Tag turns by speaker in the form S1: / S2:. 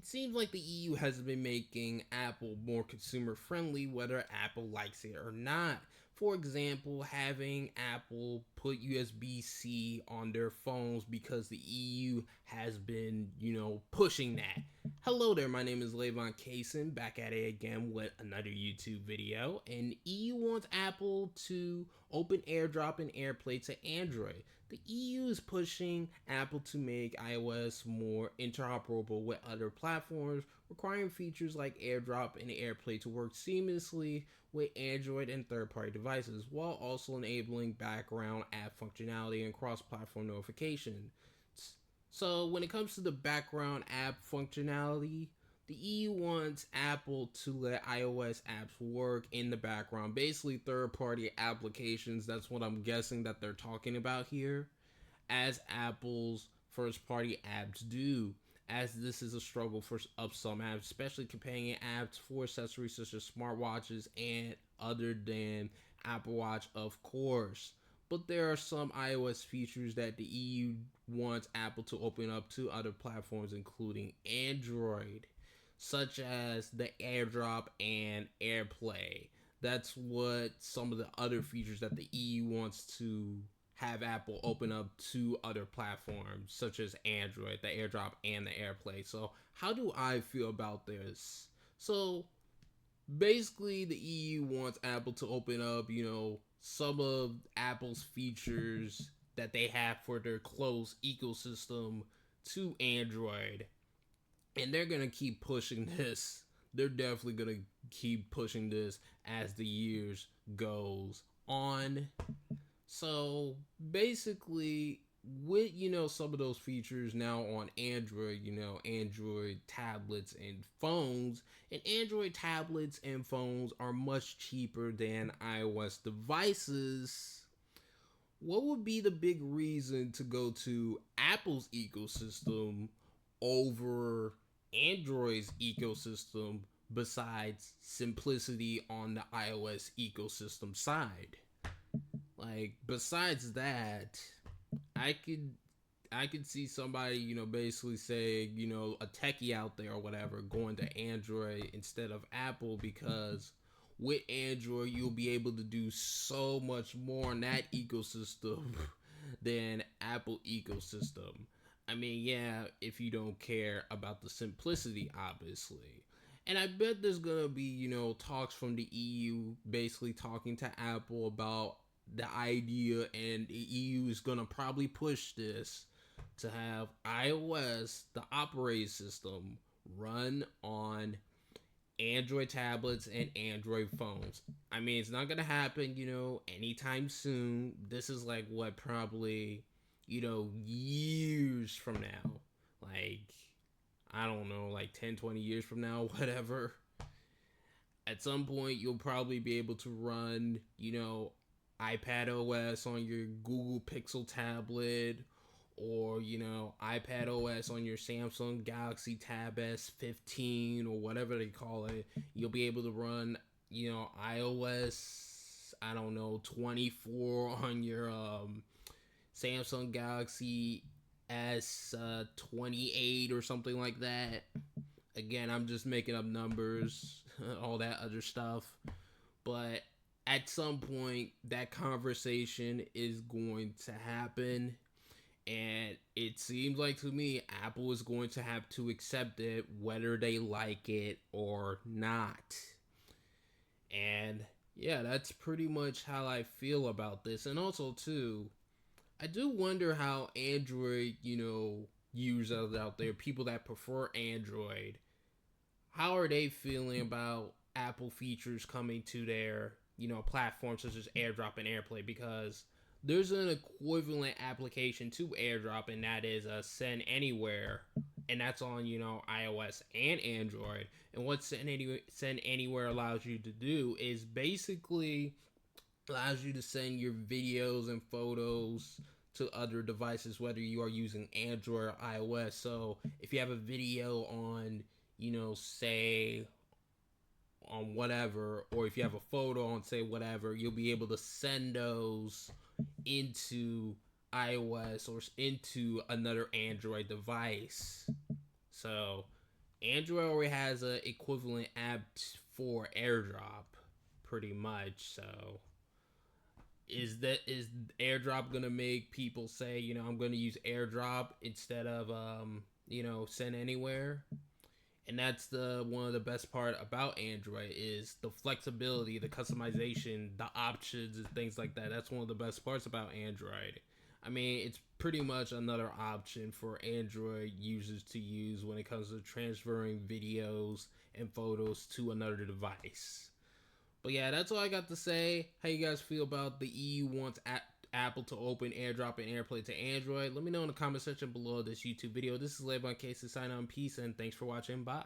S1: It seems like the EU has been making Apple more consumer friendly, whether Apple likes it or not. For example, having Apple put USB C on their phones because the EU has been, pushing that. Hello there, my name is lavoncason, back at it again with another YouTube video. And EU wants Apple to open AirDrop and AirPlay to Android. The EU is pushing Apple to make iOS more interoperable with other platforms, requiring features like AirDrop and AirPlay to work seamlessly with Android and third-party devices, while also enabling background app functionality and cross-platform notification. So when it comes to the background app functionality, the EU wants Apple to let iOS apps work in the background. Basically, third-party applications, that's what I'm guessing that they're talking about here, as Apple's first-party apps do, as this is a struggle for some apps, especially companion apps for accessories such as smartwatches and other than Apple Watch, of course. But there are some iOS features that the EU wants Apple to open up to other platforms, including Android, such as the AirDrop and AirPlay. That's what some of the other features that the EU wants to have Apple open up to other platforms, such as Android, the AirDrop, and the AirPlay. So, how do I feel about this? So, basically, the EU wants Apple to open up, some of Apple's features that they have for their closed ecosystem to Android. And they're going to keep pushing this. They're definitely going to keep pushing this as the years goes on. So basically, with some of those features now on Android, Android tablets and phones, and Android tablets and phones are much cheaper than iOS devices. What would be the big reason to go to Apple's ecosystem over Android's ecosystem besides simplicity on the iOS ecosystem side? Like, besides that, I could see somebody, basically say, a techie out there or whatever going to Android instead of Apple, because with Android you'll be able to do so much more in that ecosystem than Apple ecosystem. I mean, yeah, if you don't care about the simplicity, obviously. And I bet there's gonna be, talks from the EU basically talking to Apple about the idea, and the EU is gonna probably push this to have iOS, the operating system, run on Android tablets and Android phones. I mean, it's not gonna happen, anytime soon. This is like what, probably, years from now. Like, I don't know, like 10, 20 years from now, whatever. At some point, you'll probably be able to run, iPad OS on your Google Pixel tablet, or iPad OS on your Samsung Galaxy Tab S15 or whatever they call it. You'll be able to run iOS, I don't know, 24 on your Samsung Galaxy S28 or something like that. Again, I'm just making up numbers, all that other stuff, but at some point that conversation is going to happen, and it seems like to me Apple is going to have to accept it whether they like it or not. And yeah, that's pretty much how I feel about this. And also too, I do wonder how Android, users out there, people that prefer Android, how are they feeling about Apple features coming to their, platforms such as AirDrop and AirPlay? Because there's an equivalent application to AirDrop, and that is a Send Anywhere, and that's on, iOS and Android. And what Send Anywhere allows you to do is basically allows you to send your videos and photos to other devices, whether you are using Android or iOS. So if you have a video on, say on whatever, or if you have a photo on say whatever, you'll be able to send those into iOS or into another Android device. So Android already has a equivalent app for AirDrop, pretty much. So is AirDrop gonna make people say, I'm gonna use AirDrop instead of send anywhere? And that's the one of the best part about Android is the flexibility, the customization, the options and things like that. That's one of the best parts about Android. I mean, it's pretty much another option for Android users to use when it comes to transferring videos and photos to another device. But yeah, that's all I got to say. How you guys feel about the EU wants Apple to open AirDrop and AirPlay to Android? Let me know in the comment section below this YouTube video. This is lavoncason signing on. Peace and thanks for watching. Bye.